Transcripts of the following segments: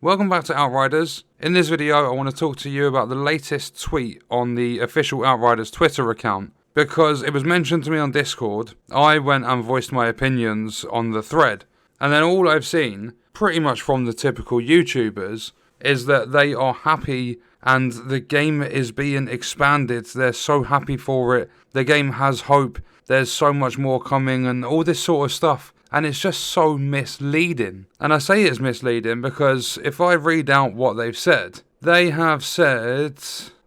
Welcome back to Outriders. In this video I want to talk to you about the latest tweet on the official Outriders Twitter account, because it was mentioned to me on Discord. I went and voiced my opinions on the thread, and then all I've seen, pretty much from the typical YouTubers, is that they are happy and the game is being expanded. They're so happy for it. The game has hope. There's so much more coming and all this sort of stuff. And it's just so misleading. And I say it's misleading because if I read out what they've said, they have said,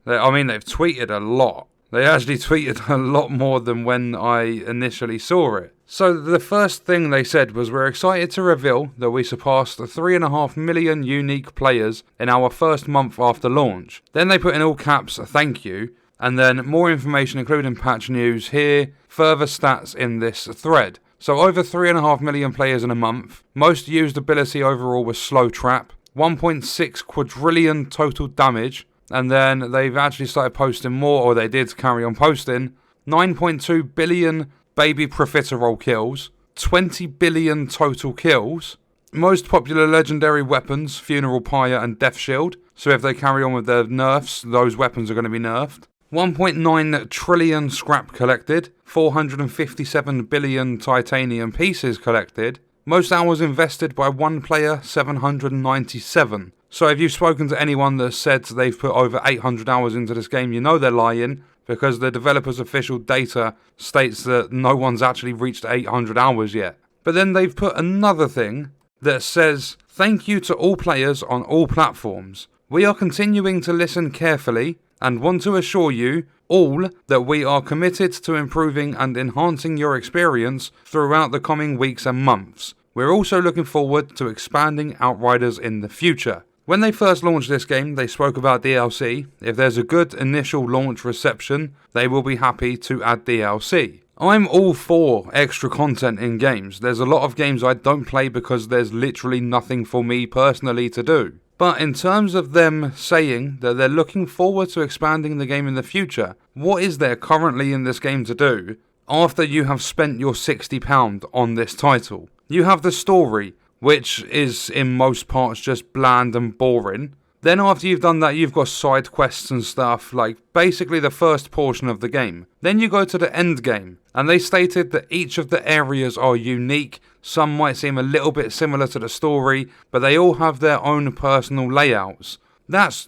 they've tweeted a lot. They actually tweeted a lot more than when I initially saw it. So the first thing they said was, we're excited to reveal that we surpassed 3.5 million unique players in our first month after launch. Then they put in all caps, thank you, and then more information including patch news here, further stats in this thread. So over 3.5 million players in a month, most used ability overall was Slow Trap, 1.6 quadrillion total damage, and then they've actually started posting more, or they did carry on posting, 9.2 billion baby profiterole kills, 20 billion total kills, most popular legendary weapons, Funeral Pyre and Death Shield, so if they carry on with their nerfs, those weapons are going to be nerfed. 1.9 trillion scrap collected, 457 billion titanium pieces collected, most hours invested by one player, 797. So if you've spoken to anyone that said they've put over 800 hours into this game, you know they're lying, because the developer's official data states that no one's actually reached 800 hours yet. But then they've put another thing that says, thank you to all players on all platforms. We are continuing to listen carefully and want to assure you all that we are committed to improving and enhancing your experience throughout the coming weeks and months. We're also looking forward to expanding Outriders in the future. When they first launched this game, they spoke about DLC. If there's a good initial launch reception, they will be happy to add DLC. I'm all for extra content in games. There's a lot of games I don't play because there's literally nothing for me personally to do. But in terms of them saying that they're looking forward to expanding the game in the future, what is there currently in this game to do after you have spent your £60 on this title? You have the story, which is in most parts just bland and boring. Then after you've done that, you've got side quests and stuff, like basically the first portion of the game. Then you go to the endgame, and they stated that each of the areas are unique. Some might seem a little bit similar to the story, but they all have their own personal layouts. That's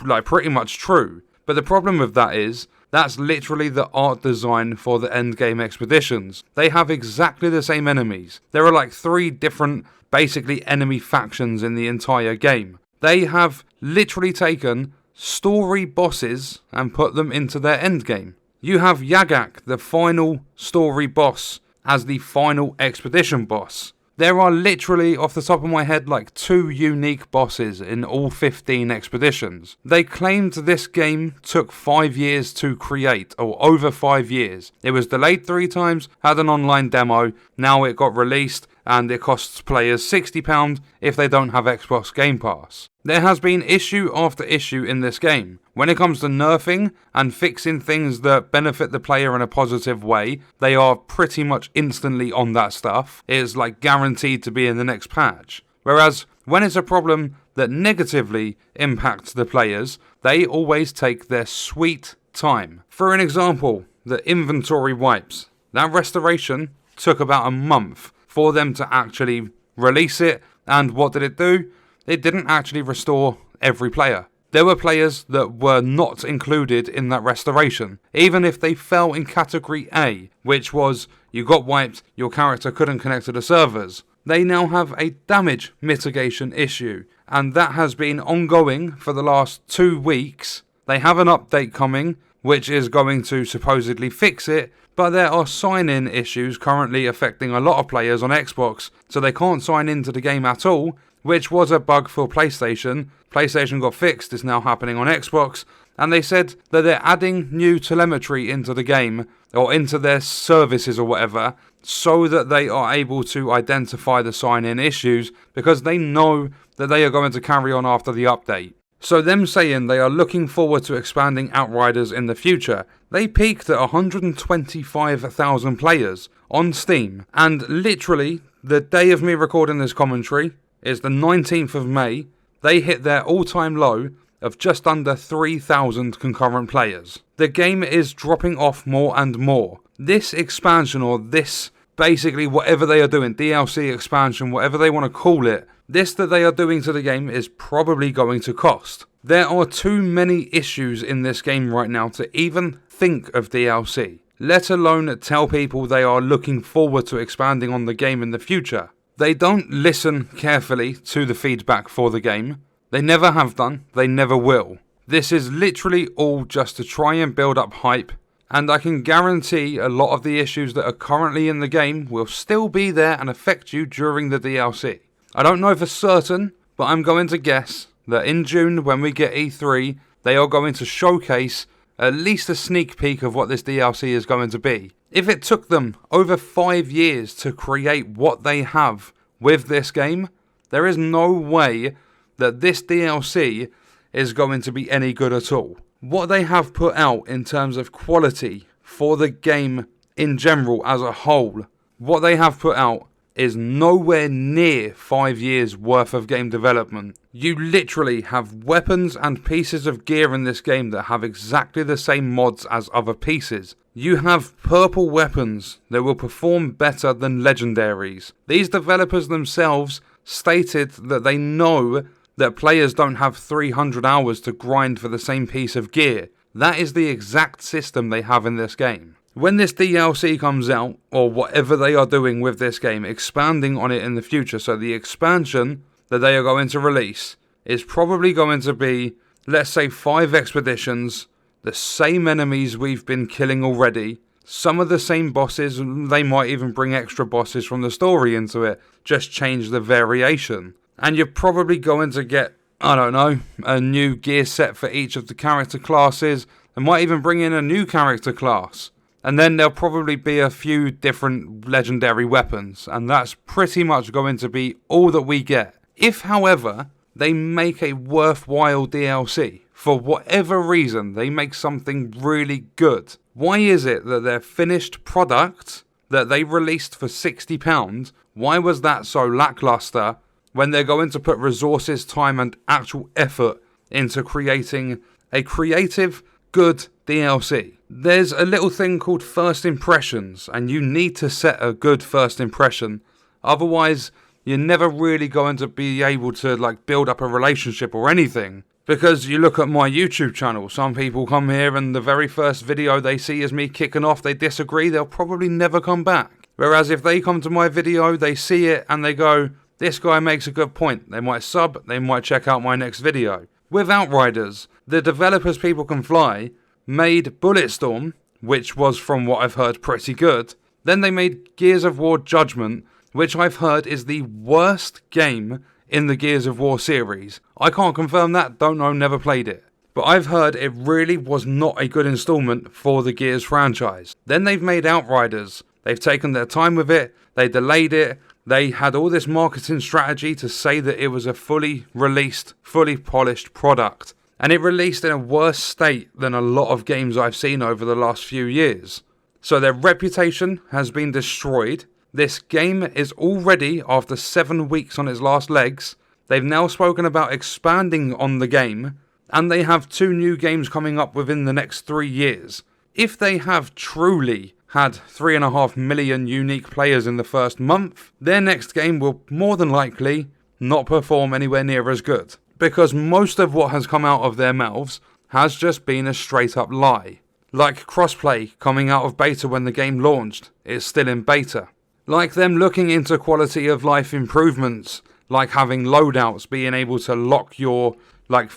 like pretty much true. But the problem with that is, that's literally the art design for the endgame expeditions. They have exactly the same enemies. There are like 3 different, basically enemy factions in the entire game. They have literally taken story bosses and put them into their endgame. You have Yagak, the final story boss, as the final expedition boss. There are literally, off the top of my head, like 2 unique bosses in all 15 expeditions. They claimed this game took 5 years to create, or over 5 years. It was delayed 3 times, had an online demo, now it got released, and it costs players £60 if they don't have Xbox Game Pass. There has been issue after issue in this game. When it comes to nerfing and fixing things that benefit the player in a positive way, they are pretty much instantly on that stuff. It is like guaranteed to be in the next patch. Whereas when it's a problem that negatively impacts the players, they always take their sweet time. For an example, the inventory wipes. That restoration took about a month for them to actually release it, and what did it do? It didn't actually restore every player. There were players that were not included in that restoration, even if they fell in category A, which was you got wiped, your character couldn't connect to the servers. They now have a damage mitigation issue, and that has been ongoing for the last 2 weeks. They have an update coming, which is going to supposedly fix it, but there are sign-in issues currently affecting a lot of players on Xbox, so they can't sign into the game at all, which was a bug for PlayStation. PlayStation got fixed, it's now happening on Xbox, and they said that they're adding new telemetry into the game, or into their services or whatever, so that they are able to identify the sign-in issues, because they know that they are going to carry on after the update. So them saying they are looking forward to expanding Outriders in the future, they peaked at 125,000 players on Steam, and literally the day of me recording this commentary is the 19th of May. they hit their all-time low of just under 3,000 concurrent players. The game is dropping off more and more. This expansion, or this basically whatever they are doing, DLC expansion, whatever they want to call it, this that they are doing to the game is probably going to cost. There are too many issues in this game right now to even think of DLC, let alone tell people they are looking forward to expanding on the game in the future. They don't listen carefully to the feedback for the game. They never have done, they never will. This is literally all just to try and build up hype, and I can guarantee a lot of the issues that are currently in the game will still be there and affect you during the DLC. I don't know for certain, but I'm going to guess that in June when we get E3, they are going to showcase at least a sneak peek of what this DLC is going to be. If it took them over 5 years to create what they have with this game, there is no way that this DLC is going to be any good at all. What they have put out in terms of quality for the game in general as a whole, what they have put out is nowhere near 5 years worth of game development. You literally have weapons and pieces of gear in this game that have exactly the same mods as other pieces. You have purple weapons that will perform better than legendaries. These developers themselves stated that they know that players don't have 300 hours to grind for the same piece of gear. That is the exact system they have in this game. When this DLC comes out, or whatever they are doing with this game, expanding on it in the future, so the expansion that they are going to release is probably going to be, let's say, 5 expeditions, the same enemies we've been killing already, some of the same bosses, they might even bring extra bosses from the story into it, just change the variation. And you're probably going to get, I don't know, a new gear set for each of the character classes, and might even bring in a new character class. And then there'll probably be a few different legendary weapons, and that's pretty much going to be all that we get. If, however, they make a worthwhile DLC, for whatever reason, they make something really good, why is it that their finished product that they released for £60, why was that so lackluster when they're going to put resources, time and actual effort into creating a creative, good DLC? There's a little thing called first impressions, and you need to set a good first impression. Otherwise, you're never really going to be able to build up a relationship or anything. Because you look at my YouTube channel, some people come here and the very first video they see is me kicking off, they disagree, they'll probably never come back. Whereas if they come to my video, they see it and they go, this guy makes a good point. They might sub, they might check out my next video. With Outriders, the developers People Can Fly made Bulletstorm, which was from what I've heard pretty good. Then they made Gears of War Judgment, which I've heard is the worst game in the Gears of War series. I can't confirm that, don't know, never played it. But I've heard it really was not a good installment for the Gears franchise. Then they've made Outriders. They've taken their time with it, they delayed it, they had all this marketing strategy to say that it was a fully released, fully polished product. And it released in a worse state than a lot of games I've seen over the last few years. So their reputation has been destroyed. This game is already, after 7 weeks on its last legs, they've now spoken about expanding on the game, and they have 2 new games coming up within the next 3 years. If they have truly had 3.5 million unique players in the first month, their next game will more than likely not perform anywhere near as good. Because most of what has come out of their mouths has just been a straight up lie. Like crossplay coming out of beta when the game launched, it's still in beta. Like them looking into quality of life improvements, like having loadouts, being able to lock your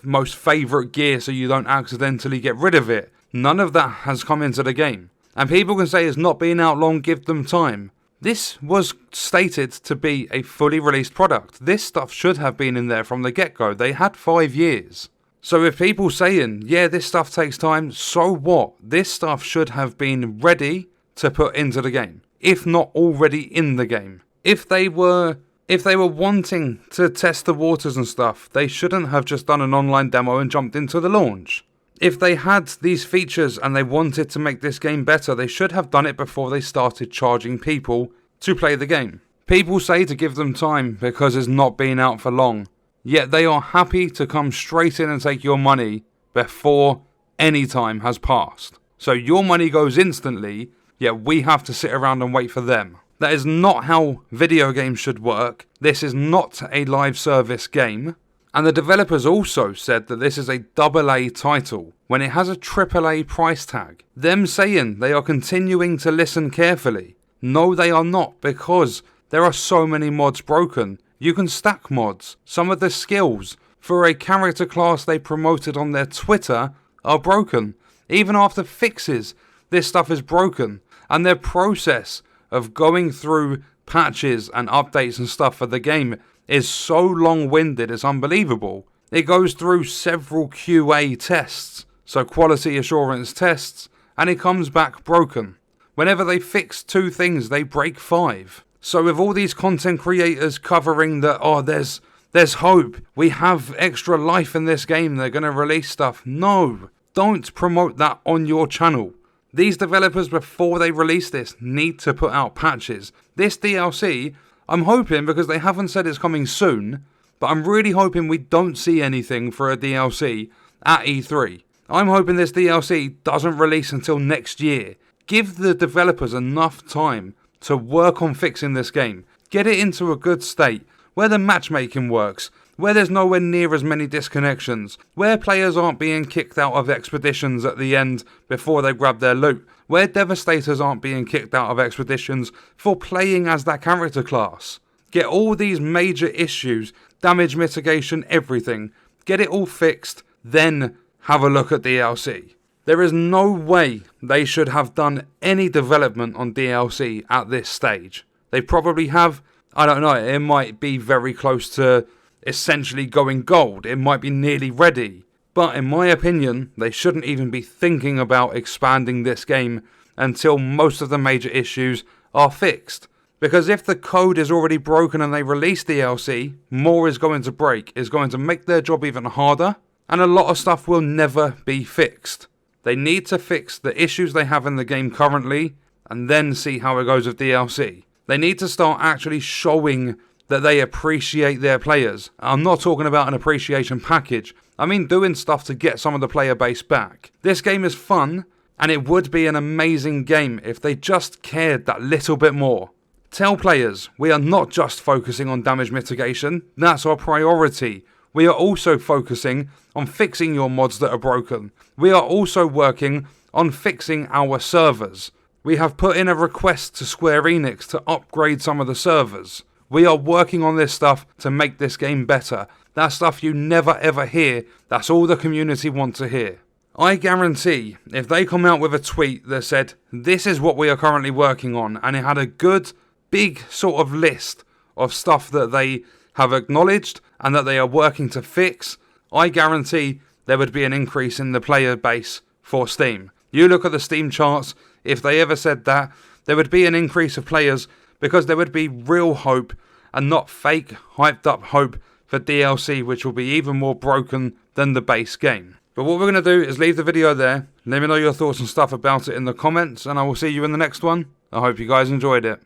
most favourite gear so you don't accidentally get rid of it. None of that has come into the game. And people can say it's not been out long, give them time. This was stated to be a fully released product. This stuff should have been in there from the get-go. They had 5 years. So if people saying, yeah, this stuff takes time, so what? This stuff should have been ready to put into the game, if not already in the game. If they were wanting to test the waters and stuff, they shouldn't have just done an online demo and jumped into the launch. If they had these features and they wanted to make this game better, they should have done it before they started charging people to play the game. People say to give them time because it's not been out for long. yet they are happy to come straight in and take your money before any time has passed. So your money goes instantly, yet we have to sit around and wait for them. That is not how video games should work. This is not a live service game. And the developers also said that this is a AA title when it has a AAA price tag. Them saying they are continuing to listen carefully. No, they are not, because there are so many mods broken. You can stack mods. Some of the skills for a character class they promoted on their Twitter are broken. Even after fixes, this stuff is broken. And their process of going through patches and updates and stuff for the game is so long-winded, it's unbelievable. It goes through several QA tests, so quality assurance tests, and it comes back broken. Whenever they fix 2 things, they break 5. So with all these content creators covering that, oh, there's hope, we have extra life in this game, they're going to release stuff. No, don't promote that on your channel. These developers, before they release this, need to put out patches. This DLC, I'm hoping, because they haven't said it's coming soon, but I'm really hoping we don't see anything for a DLC at E3. I'm hoping this DLC doesn't release until next year. Give the developers enough time to work on fixing this game. Get it into a good state, where the matchmaking works, where there's nowhere near as many disconnections, where players aren't being kicked out of expeditions at the end before they grab their loot, where devastators aren't being kicked out of expeditions for playing as that character class. Get all these major issues, damage mitigation, everything, get it all fixed, then have a look at DLC. There is no way they should have done any development on DLC at this stage. They probably have, I don't know, it might be very close to essentially going gold, it might be nearly ready. But in my opinion, they shouldn't even be thinking about expanding this game until most of the major issues are fixed. Because if the code is already broken and they release DLC, more is going to break, is going to make their job even harder, and a lot of stuff will never be fixed. They need to fix the issues they have in the game currently, and then see how it goes with DLC. They need to start actually showing that they appreciate their players. I'm not talking about an appreciation package. I mean doing stuff to get some of the player base back. This game is fun, and it would be an amazing game if they just cared that little bit more. Tell players, we are not just focusing on damage mitigation, that's our priority. We are also focusing on fixing your mods that are broken. We are also working on fixing our servers. We have put in a request to Square Enix to upgrade some of the servers. We are working on this stuff to make this game better. That stuff you never ever hear, that's all the community want to hear. I guarantee if they come out with a tweet that said, this is what we are currently working on, and it had a good, big sort of list of stuff that they have acknowledged and that they are working to fix, I guarantee there would be an increase in the player base for Steam. You look at the Steam charts, if they ever said that, there would be an increase of players because there would be real hope and not fake, hyped up hope for DLC, which will be even more broken than the base game. But what we're going to do is leave the video there. Let me know your thoughts and stuff about it in the comments, and I will see you in the next one. I hope you guys enjoyed it.